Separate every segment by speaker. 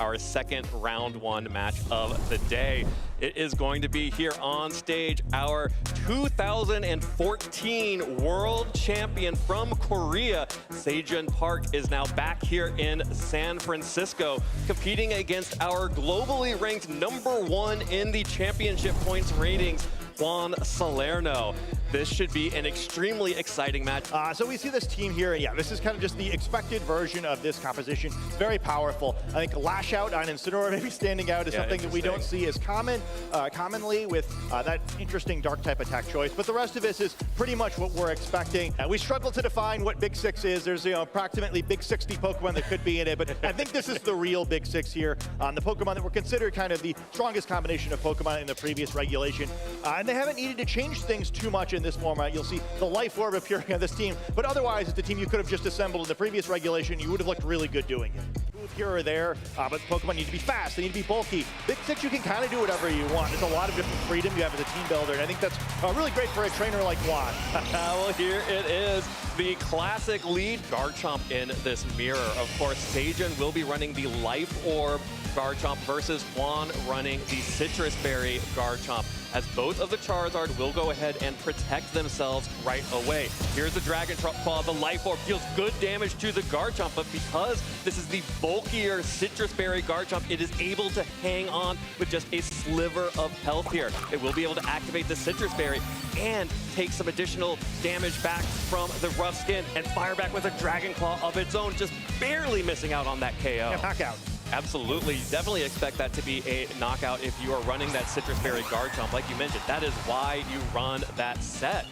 Speaker 1: our second round 1 match of the day. It is going to be here on stage, our 2014 World Champion from Korea. Sejun Park is now back here in San Francisco, competing against our globally ranked #1 in the championship points ratings, Juan Salerno. This should be an extremely exciting match.
Speaker 2: So we see this team here, and yeah, this is kind of just the expected version of this composition. It's very powerful. I think Lash Out on Incineroar maybe standing out is something that we don't see as commonly with that interesting dark type attack choice. But the rest of this is pretty much what we're expecting. We struggle to define what Big Six is. There's approximately Big 60 Pokemon that could be in it, but I think this is the real Big Six here. The Pokemon that were considered kind of the strongest combination of Pokemon in the previous regulation. And they haven't needed to change things too much in this format. You'll see the Life Orb appearing on this team, but otherwise it's a team you could have just assembled in the previous regulation. You would have looked really good doing it. Move here or there, but Pokemon need to be fast, they need to be bulky. Big Six, you can kind of do whatever you want. There's a lot of different freedom you have as a team builder, and I think that's really great for a trainer like Juan.
Speaker 1: Well, here it is, the classic lead Garchomp in this mirror. Of course, Sejun will be running the Life Orb Garchomp versus Juan running the Citrus Berry Garchomp, as both of the Charizard will go ahead and protect themselves right away. Here's the Dragon Claw. The Life Orb deals good damage to the Garchomp, but because this is the bulkier Citrus Berry Garchomp, it is able to hang on with just a sliver of health here. It will be able to activate the Citrus Berry and take some additional damage back from the Rough Skin and fire back with a Dragon Claw of its own, just barely missing out on that KO.
Speaker 2: Yeah, knockout.
Speaker 1: Absolutely. Definitely expect that to be a knockout if you are running that Citrus Berry Garchomp. Like you mentioned, that is why you run that set.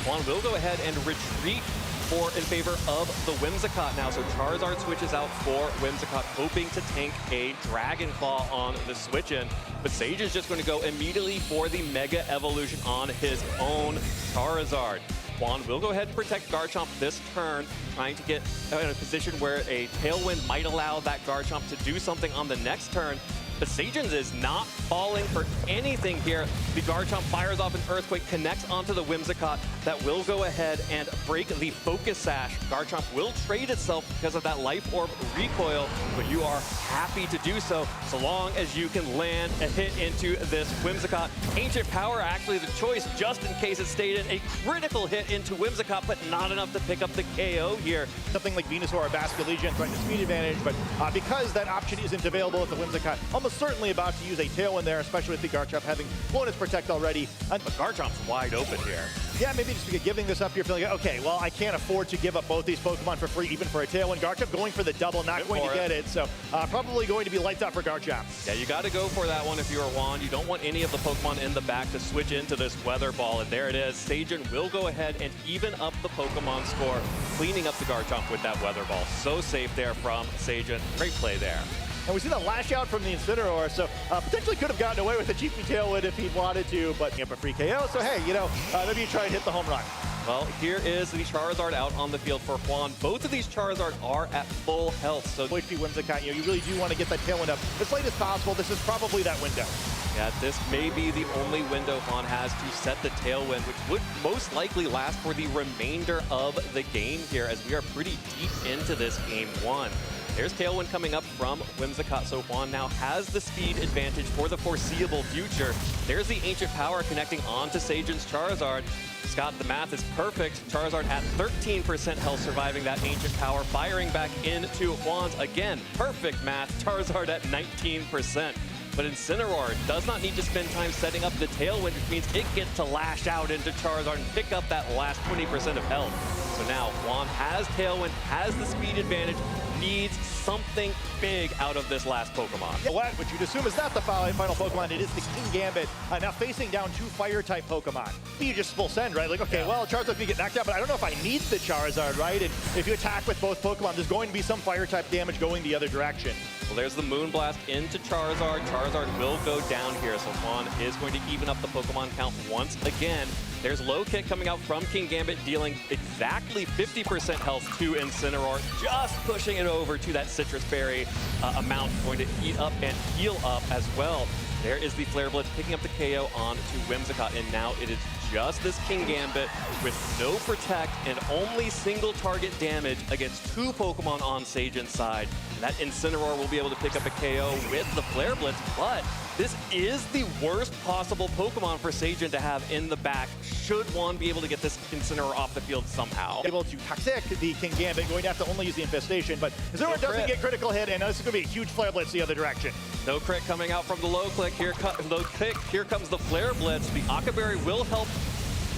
Speaker 1: Juan will go ahead and retreat in favor of the Whimsicott now. So Charizard switches out for Whimsicott, hoping to tank a Dragon Claw on the switch-in. But Sage is just going to go immediately for the Mega Evolution on his own Charizard. Juan will go ahead and protect Garchomp this turn, trying to get in a position where a Tailwind might allow that Garchomp to do something on the next turn. But Sejun is not falling for anything here. The Garchomp fires off an Earthquake, connects onto the Whimsicott that will go ahead and break the Focus Sash. Garchomp will trade itself because of that Life Orb recoil, but you are happy to do so long as you can land a hit into this Whimsicott. Ancient Power actually the choice, just in case it stayed in. A critical hit into Whimsicott, but not enough to pick up the KO here.
Speaker 2: Something like Venusaur or Basculegion threatening the speed advantage, but because that option isn't available with the Whimsicott, almost certainly about to use a Tailwind there, especially with the Garchomp having blown its Protect already.
Speaker 1: But Garchomp's wide open here.
Speaker 2: Yeah, maybe just giving this up, you're feeling, okay, well, I can't afford to give up both these Pokemon for free, even for a Tailwind. Garchomp going for the double, not going to get it, so probably going to be lights out for Garchomp.
Speaker 1: Yeah, you got to go for that one if you're Juan. You don't want any of the Pokemon in the back to switch into this Weather Ball, and there it is. Sejun will go ahead and even up the Pokemon score, cleaning up the Garchomp with that Weather Ball. So safe there from Sejun. Great play there.
Speaker 2: And we see the Lash Out from the Incineroar, so potentially could have gotten away with a GP Tailwind if he wanted to, but up a free KO, so hey, maybe you try and hit the home run.
Speaker 1: Well, here is the Charizard out on the field for Juan. Both of these Charizard are at full health, so
Speaker 2: HP Whimsicott, you really do want to get that Tailwind up as late as possible. This is probably that window.
Speaker 1: Yeah, this may be the only window Juan has to set the Tailwind, which would most likely last for the remainder of the game here, as we are pretty deep into this game 1. There's Tailwind coming up from Whimsicott, so Juan now has the speed advantage for the foreseeable future. There's the Ancient Power connecting onto Sejun's Charizard. Scott, the math is perfect. Charizard at 13% health, surviving that Ancient Power, firing back into Juan's. Again, perfect math. Charizard at 19%. But Incineroar does not need to spend time setting up the Tailwind, which means it gets to Lash Out into Charizard and pick up that last 20% of health. So now Juan has Tailwind, has the speed advantage, needs something big out of this last Pokemon.
Speaker 2: What you'd assume is not the final Pokemon, it is the Kingambit, now facing down 2 Fire-type Pokemon. You just full send, right? Like, okay, well, Charizard's gonna get knocked out, but I don't know if I need the Charizard, right? And if you attack with both Pokemon, there's going to be some Fire-type damage going the other direction.
Speaker 1: Well, there's the Moonblast into Charizard. Charizard will go down here, so Juan is going to even up the Pokemon count once again. There's Low Kick coming out from Kingambit, dealing exactly 50% health to Incineroar, just pushing it over to that Citrus Berry amount, going to eat up and heal up as well. There is the Flare Blitz picking up the KO onto Whimsicott, and now it is just this King Gambit with no protect and only single target damage against 2 Pokemon on Sejun's side. And that Incineroar will be able to pick up a KO with the Flare Blitz, but this is the worst possible Pokemon for Sejun to have in the back should Juan be able to get this Incineroar off the field somehow.
Speaker 2: Able to Toxic the King Gambit, going to have to only use the Infestation, but Incineroar doesn't get critical hit, and this is going to be a huge Flare Blitz the other direction.
Speaker 1: No crit coming out from the low click. Here comes the Flare Blitz. The Akaberry will help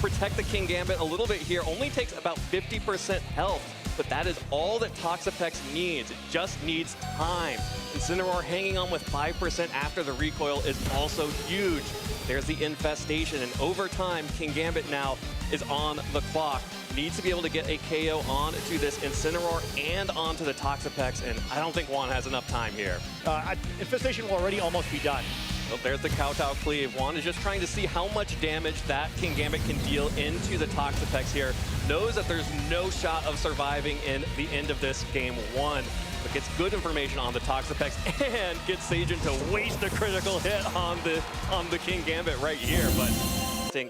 Speaker 1: protect the King Gambit a little bit here. Only takes about 50% health, but that is all that Toxapex needs. It just needs time. Incineroar hanging on with 5% after the recoil is also huge. There's the Infestation, and over time, King Gambit now is on the clock. Needs to be able to get a KO onto this Incineroar and onto the Toxapex, and I don't think Juan has enough time here.
Speaker 2: Infestation will already almost be done.
Speaker 1: Well, there's the Kowtow Cleave. Juan is just trying to see how much damage that King Gambit can deal into the Toxapex here. Knows that there's no shot of surviving in the end of this game 1. But gets good information on the Toxapex and gets Sejun to waste a critical hit on the King Gambit right here. But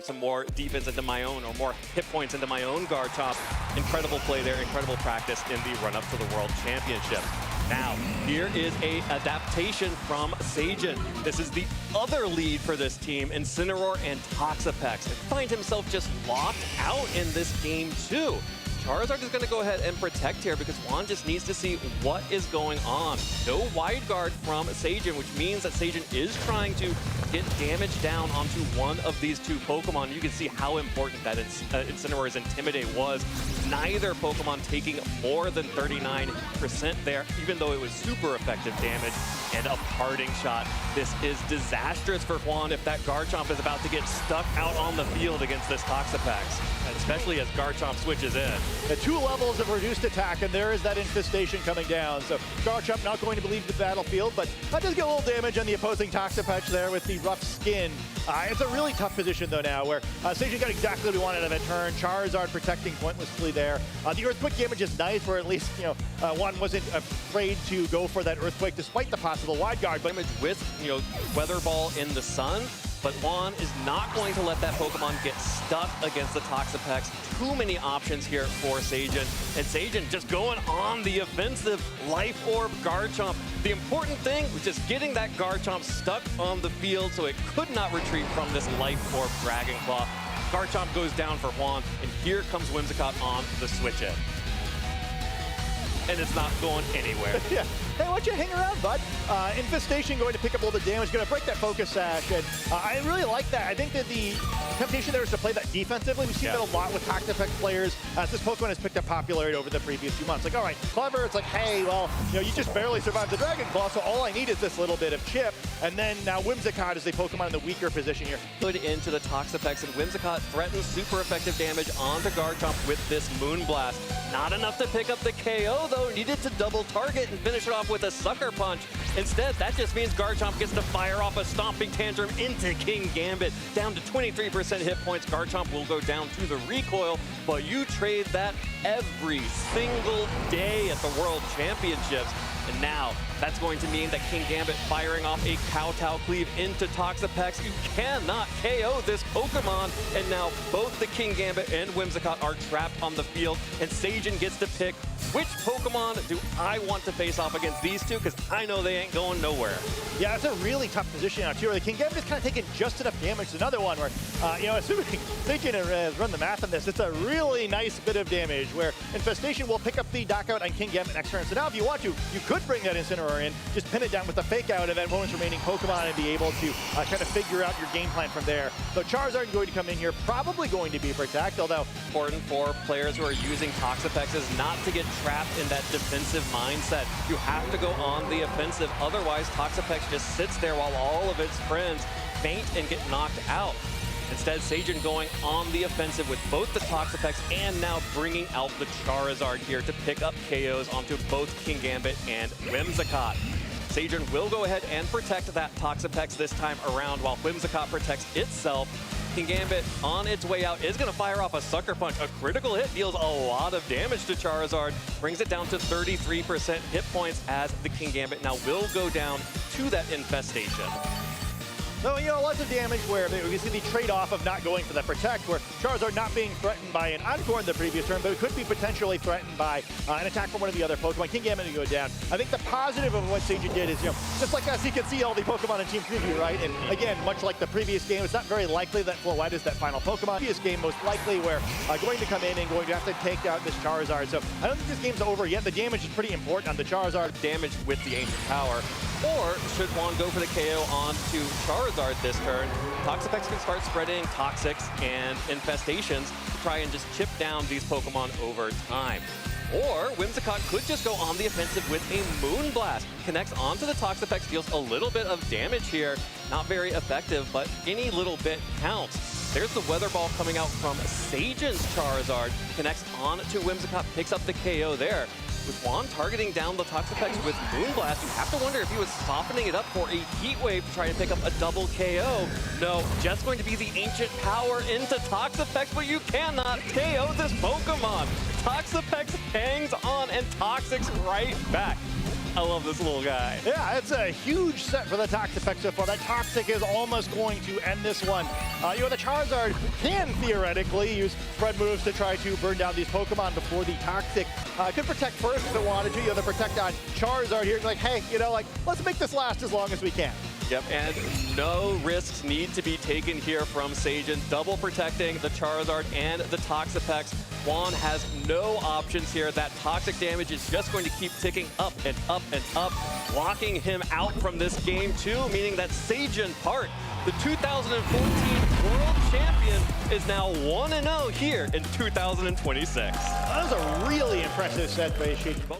Speaker 1: some more defense into my own, or more hit points into my own Garchomp. Incredible play there, incredible practice in the run-up to the World Championship. Now, here is a adaptation from Sejun. This is the other lead for this team, Incineroar and Toxapex. And find himself just locked out in this game too. Charizard is going to go ahead and protect here because Juan just needs to see what is going on. No wide guard from Sejun, which means that Sejun is trying to get damage down onto one of these 2 Pokemon. You can see how important that Incineroar's Intimidate was. Neither Pokemon taking more than 39% there, even though it was super effective damage. And a parting shot. This is disastrous for Juan if that Garchomp is about to get stuck out on the field against this Toxapex, and especially as Garchomp switches in.
Speaker 2: The 2 levels of reduced attack, and there is that Infestation coming down. So Garchomp not going to leave the battlefield, but that does get a little damage on the opposing Toxapex there with the rough skin. It's a really tough position though now, where Sejun got exactly what he wanted out of that turn. Charizard protecting pointlessly there. The Earthquake damage is nice, where at least Juan wasn't afraid to go for that Earthquake despite the possible wide guard. But
Speaker 1: damage with Weather Ball in the sun. But Juan is not going to let that Pokemon get stuck against the Toxapex. Too many options here for Sejun. And Sejun just going on the offensive. Life Orb Garchomp. The important thing was just getting that Garchomp stuck on the field so it could not retreat from this Life Orb Dragon Claw. Garchomp goes down for Juan, and here comes Whimsicott on the switch in. And it's not going anywhere.
Speaker 2: Yeah. Hey, why don't you hang around, bud? Infestation going to pick up a little bit of damage, going to break that Focus Sash, and I really like that. I think that the temptation there is to play that defensively. We've seen that a lot with Toxapex players as this Pokemon has picked up popularity over the previous few months. Like, all right, clever, it's like, hey, well, you just barely survived the Dragon Claw, so all I need is this little bit of chip. And then now Whimsicott is the Pokemon in the weaker position here.
Speaker 1: Good into the Toxapex, and Whimsicott threatens super effective damage onto Garchomp with this Moonblast. Not enough to pick up the KO, though. Needed to double target and finish it off with a Sucker Punch. Instead, that just means Garchomp gets to fire off a Stomping Tantrum into King Gambit. Down to 23% hit points. Garchomp will go down to the recoil, but you trade that every single day at the World Championships. And now, that's going to mean that King Gambit firing off a Kowtow Cleave into Toxapex. You cannot KO this Pokemon. And now both the King Gambit and Whimsicott are trapped on the field. And Sejun gets to pick which Pokemon do I want to face off against these 2, because I know they ain't going nowhere.
Speaker 2: Yeah, it's a really tough position out here. The King Gambit is kind of taking just enough damage. Another one where, assuming Sejun has run the math on this, it's a really nice bit of damage where Infestation will pick up the knockout on King Gambit next turn. So now if you want to, you could bring that Incineroar in, just pin it down with the fake out of that opponent's remaining Pokemon and be able to kind of figure out your game plan from there. So Charizard going to come in here, probably going to be protect, although
Speaker 1: important for players who are using Toxapex is not to get trapped in that defensive mindset. You have to go on the offensive, otherwise Toxapex just sits there while all of its friends faint and get knocked out. Instead, Sejun going on the offensive with both the Toxapex and now bringing out the Charizard here to pick up KOs onto both King Gambit and Whimsicott. Sejun will go ahead and protect that Toxapex this time around while Whimsicott protects itself. King Gambit on its way out is going to fire off a Sucker Punch. A critical hit deals a lot of damage to Charizard, brings it down to 33% hit points as the King Gambit now will go down to that Infestation.
Speaker 2: So, you know, lots of damage where we see the trade-off of not going for the protect, where Charizard not being threatened by an Encore in the previous turn, but it could be potentially threatened by an attack from one of the other Pokemon. Kingambit to go down. I think the positive of what Sejun did is, you know, just like us, he can see all the Pokemon in Team Preview, right? And again, much like the previous game, it's not very likely that Floette is that final Pokemon. Previous game, most likely, where going to come in and going to have to take out this Charizard. So I don't think this game's over yet. The damage is pretty important on the Charizard.
Speaker 1: Damage with the Ancient Power. Or should Juan go for the KO onto Charizard this turn? Toxapex can start spreading Toxics and Infestations to try and just chip down these Pokemon over time. Or Whimsicott could just go on the offensive with a Moonblast. Connects onto the Toxapex, deals a little bit of damage here. Not very effective, but any little bit counts. There's the Weather Ball coming out from Sejun's Charizard. Connects on to Whimsicott, picks up the KO there. With Juan targeting down the Toxapex with Moonblast, you have to wonder if he was softening it up for a Heat Wave to try to pick up a double KO. No, just going to be the Ancient Power into Toxapex, but you cannot KO this Pokemon. Toxapex hangs on and Toxics right back. I love this little guy.
Speaker 2: Yeah, it's a huge set for the Toxapex so far. That Toxic is almost going to end this one. You know, the Charizard can theoretically use spread moves to try to burn down these Pokemon before the Toxic could protect first if it wanted to. You know, the protect on Charizard here, like, hey, you know, like, let's make this last as long as we can.
Speaker 1: Yep, and no risks need to be taken here from Sejun. Double protecting the Charizard and the Toxapex. Juan has no options here. That toxic damage is just going to keep ticking up and up and up, locking him out from this game too, meaning that Sejun Park, the 2014 World Champion, is now 1-0 here in 2026.
Speaker 2: That was a really impressive set by Sejun.